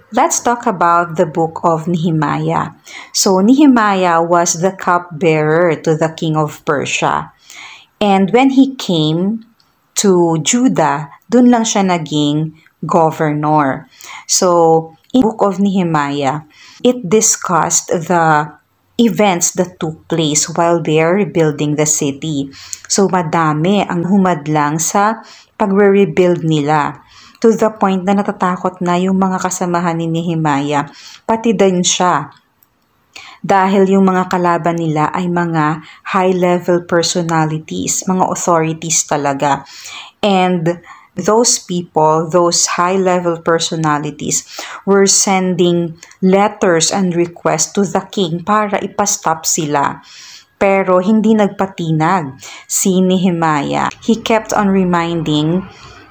Let's talk about the book of Nehemiah. So, Nehemiah was the cupbearer to the king of Persia. And when he came to Judah, dun lang siya naging governor. So, in the book of Nehemiah, it discussed the events that took place while they are rebuilding the city. So, madami ang humadlang sa pagre-rebuild nila. To the point na natatakot na yung mga kasamahan ni Nehemiah, pati din siya. Dahil yung mga kalaban nila ay mga high-level personalities, mga authorities talaga. And those people, those high-level personalities, were sending letters and requests to the king para ipastop sila. Pero hindi nagpatinag si Nehemiah. He kept on reminding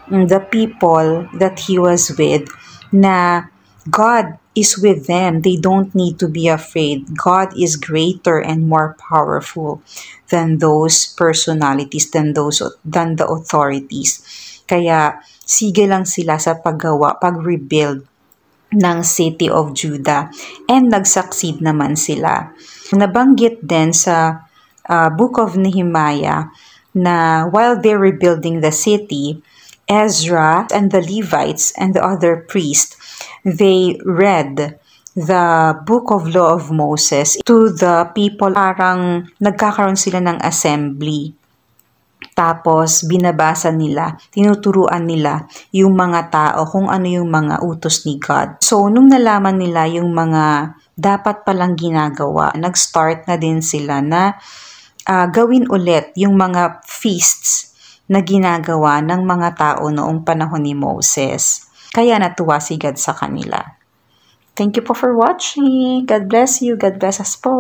the people that he was with na God is with them. They don't need to be afraid. God is greater and more powerful than those personalities, than the authorities. Kaya sige lang sila sa paggawa, pag-rebuild ng city of Judah, and nag-succeed naman sila. Nabanggit din sa book of Nehemiah na while they're rebuilding the city, Ezra and the Levites and the other priests, they read the book of law of Moses to the people. Parang nagkakaroon sila ng assembly. Tapos binabasa nila, tinuturuan nila yung mga tao kung ano yung mga utos ni God. So nung nalaman nila yung mga dapat palang ginagawa, nag-start na din sila na gawin ulit yung mga feasts na ginagawa ng mga tao noong panahon ni Moses. Kaya natuwa si God sa kanila. Thank you po for watching. God bless you. God bless us po.